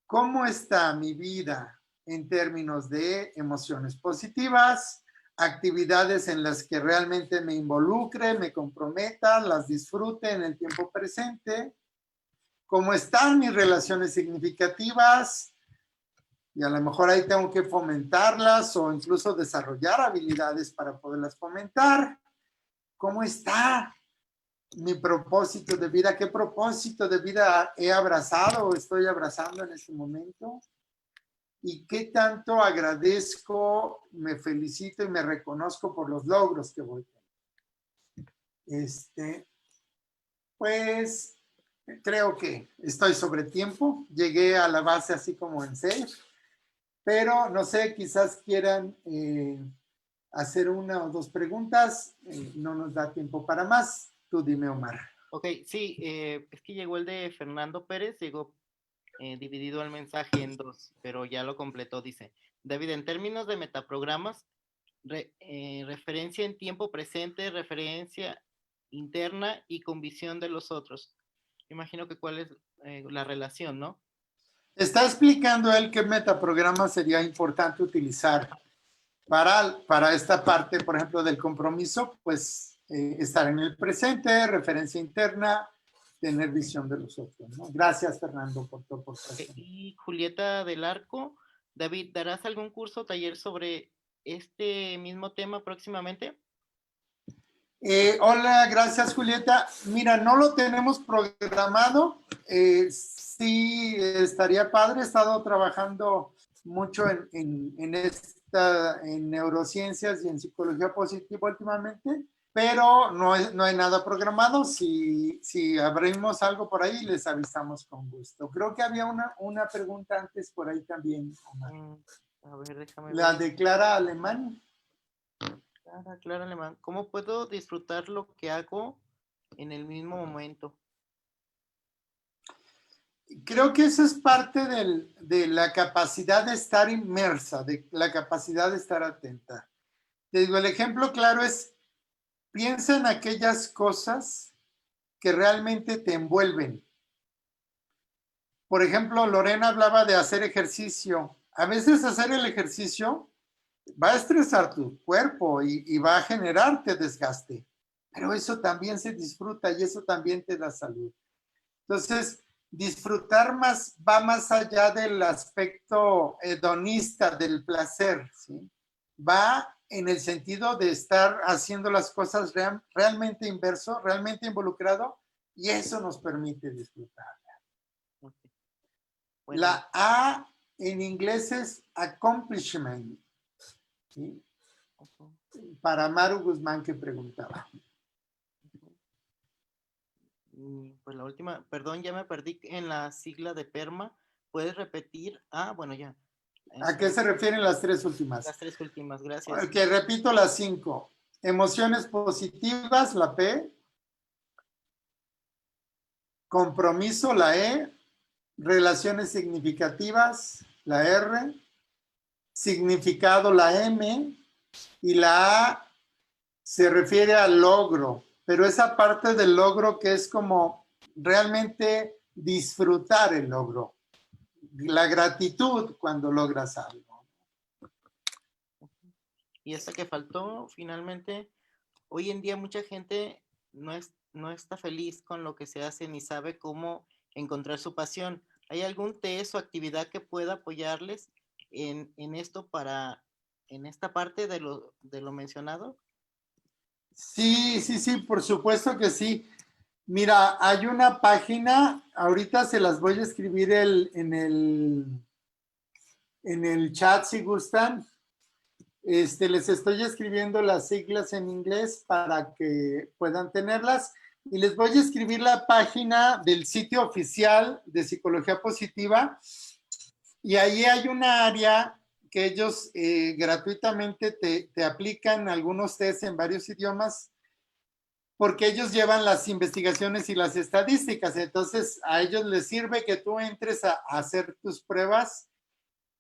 cómo está mi vida en términos de emociones positivas, actividades en las que realmente me involucre, me comprometa, las disfrute en el tiempo presente, cómo están mis relaciones significativas, y a lo mejor ahí tengo que fomentarlas o incluso desarrollar habilidades para poderlas fomentar. ¿Cómo está mi propósito de vida? ¿Qué propósito de vida he abrazado o estoy abrazando en este momento? ¿Y qué tanto agradezco, me felicito y me reconozco por los logros que voy teniendo? Pues creo que estoy sobre tiempo. Llegué a la base así como en 6, pero no sé, quizás quieran hacer una o dos preguntas. No nos da tiempo para más. Tú dime, Omar. Ok, sí, es que llegó el de Fernando Pérez, llegó dividido el mensaje en dos, pero ya lo completó, dice. David, en términos de metaprogramas, referencia en tiempo presente, referencia interna y con visión de los otros. Imagino que cuál es la relación, ¿no? Está explicando él qué metaprograma sería importante utilizar para esta parte, por ejemplo, del compromiso, pues estar en el presente, referencia interna, tener visión de los otros, ¿no? Gracias, Fernando, por tu aportación. Y Julieta del Arco, David, ¿darás algún curso o taller sobre este mismo tema próximamente? Hola, gracias, Julieta. Mira, no lo tenemos programado. Sí, estaría padre. He estado trabajando mucho en neurociencias y en psicología positiva últimamente, pero no hay nada programado. Si abrimos algo por ahí, les avisamos con gusto. Creo que había una pregunta antes por ahí también, Omar. A ver, déjame La ver. de Clara Alemán. Clara Alemán, ¿cómo puedo disfrutar lo que hago en el mismo momento? Creo que eso es parte de la capacidad de estar inmersa, de la capacidad de estar atenta. Te digo, el ejemplo claro es, piensa en aquellas cosas que realmente te envuelven. Por ejemplo, Lorena hablaba de hacer ejercicio. A veces hacer el ejercicio va a estresar tu cuerpo y va a generarte desgaste, pero eso también se disfruta y eso también te da salud. Entonces, disfrutar más va más allá del aspecto hedonista del placer, ¿sí? Va en el sentido de estar haciendo las cosas realmente inverso, realmente involucrado, y eso nos permite disfrutar. Okay. Bueno, La A en inglés es accomplishment, ¿sí? Para Maru Guzmán que preguntaba. pues la última, perdón, ya me perdí en la sigla de PERMA. ¿Puedes repetir? Bueno, ya. ¿A qué se refieren las tres últimas? Las tres últimas, gracias. Ok, repito las 5. Emociones positivas, la P. Compromiso, la E. Relaciones significativas, la R. Significado, la M. Y la A se refiere al logro, pero esa parte del logro que es como realmente disfrutar el logro, la gratitud cuando logras algo. Y esta que faltó, finalmente, hoy en día mucha gente no está feliz con lo que se hace ni sabe cómo encontrar su pasión. ¿Hay algún test o actividad que pueda apoyarles en esto en esta parte de lo mencionado? Sí, por supuesto que sí. Mira, hay una página, ahorita se las voy a escribir en el chat si gustan. Les estoy escribiendo las siglas en inglés para que puedan tenerlas y les voy a escribir la página del sitio oficial de Psicología Positiva y ahí hay una área que ellos gratuitamente te aplican algunos test en varios idiomas porque ellos llevan las investigaciones y las estadísticas. Entonces, a ellos les sirve que tú entres a hacer tus pruebas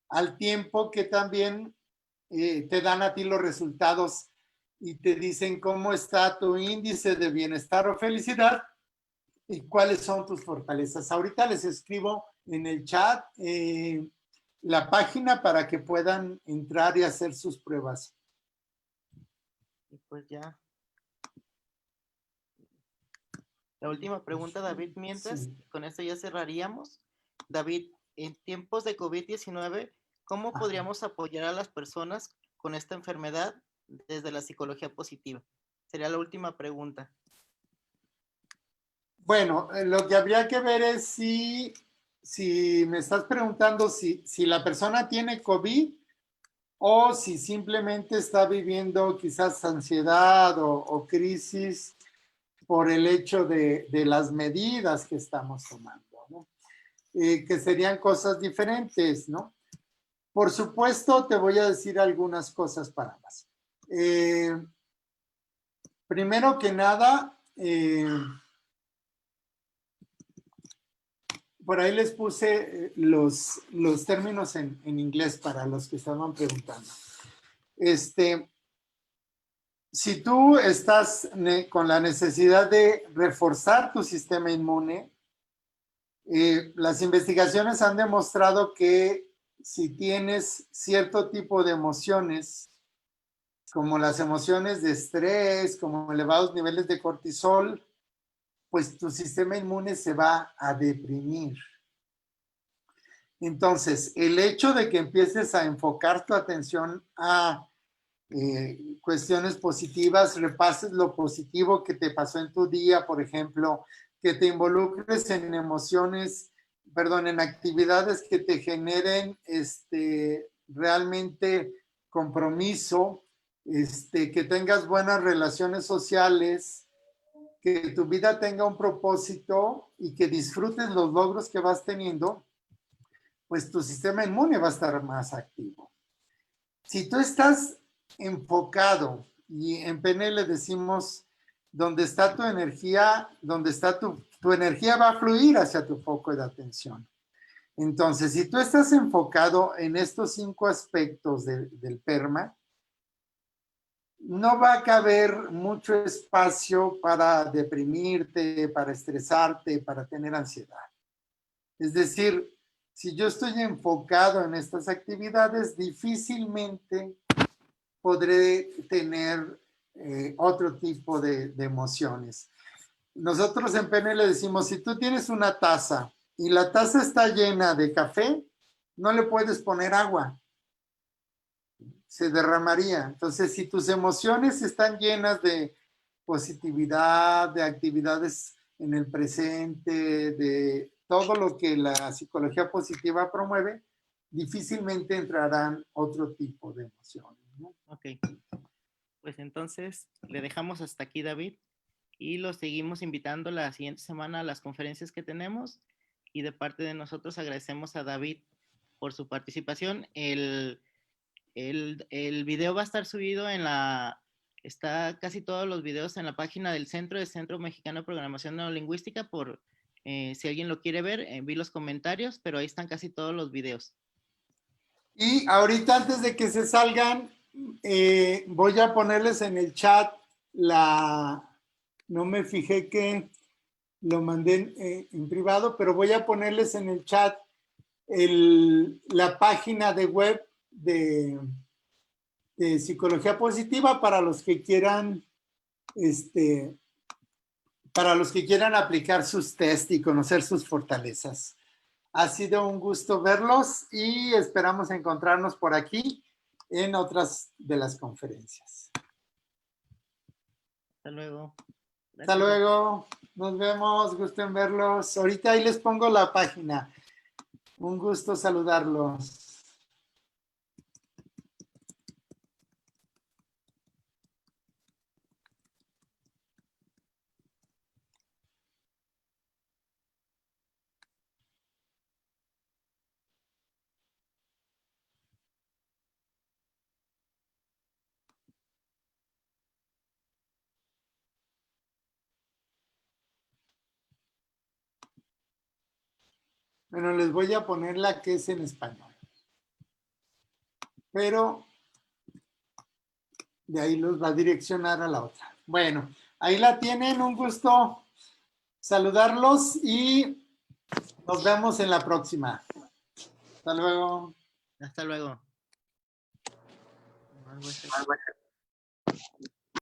al tiempo que también te dan a ti los resultados y te dicen cómo está tu índice de bienestar o felicidad y cuáles son tus fortalezas. Ahorita les escribo en el chat la página para que puedan entrar y hacer sus pruebas. Y pues ya. La última pregunta, David, mientras, Sí. con esto ya cerraríamos. David, en tiempos de COVID-19, ¿Cómo Ajá. podríamos apoyar a las personas con esta enfermedad desde la psicología positiva? Sería la última pregunta. Bueno, lo que habría que ver es si me estás preguntando si la persona tiene COVID o si simplemente está viviendo quizás ansiedad o crisis por el hecho de las medidas que estamos tomando, ¿no? Que serían cosas diferentes, ¿no? Por supuesto, te voy a decir algunas cosas para ambas. Primero que nada, por ahí les puse los términos en inglés para los que estaban preguntando. Si tú estás con la necesidad de reforzar tu sistema inmune, las investigaciones han demostrado que si tienes cierto tipo de emociones, como las emociones de estrés, como elevados niveles de cortisol, pues tu sistema inmune se va a deprimir. Entonces, el hecho de que empieces a enfocar tu atención a cuestiones positivas, repases lo positivo que te pasó en tu día, por ejemplo, que te involucres en emociones, perdón, en actividades que te generen realmente compromiso, que tengas buenas relaciones sociales, que tu vida tenga un propósito y que disfrutes los logros que vas teniendo, pues tu sistema inmune va a estar más activo. Si tú estás enfocado, y en PNL decimos, donde está tu energía, donde está tu energía va a fluir hacia tu foco de atención. Entonces, si tú estás enfocado en estos 5 aspectos del PERMA, no va a caber mucho espacio para deprimirte, para estresarte, para tener ansiedad. Es decir, si yo estoy enfocado en estas actividades, difícilmente podré tener otro tipo de emociones. Nosotros en PNL decimos, si tú tienes una taza y la taza está llena de café, no le puedes poner agua, se derramaría. Entonces, si tus emociones están llenas de positividad, de actividades en el presente, de todo lo que la psicología positiva promueve, difícilmente entrarán otro tipo de emociones, ¿no? Ok, pues entonces le dejamos hasta aquí, David, y lo seguimos invitando la siguiente semana a las conferencias que tenemos. Y de parte de nosotros agradecemos a David por su participación. El video va a estar subido está casi todos los videos en la página del Centro Mexicano de Programación Neurolingüística, si alguien lo quiere ver, vi los comentarios, pero ahí están casi todos los videos. Y ahorita antes de que se salgan, voy a ponerles en el chat no me fijé que lo mandé en privado, pero voy a ponerles en el chat la página de web de psicología positiva para los que quieran, para los que quieran aplicar sus test y conocer sus fortalezas. Ha sido un gusto verlos y esperamos encontrarnos por aquí en otras de las conferencias. Hasta luego. Gracias. Hasta luego. Nos vemos. Gusto en verlos. Ahorita ahí les pongo la página. Un gusto saludarlos. Bueno, les voy a poner la que es en español. Pero de ahí los va a direccionar a la otra. Bueno, ahí la tienen. Un gusto saludarlos y nos vemos en la próxima. Hasta luego. Hasta luego.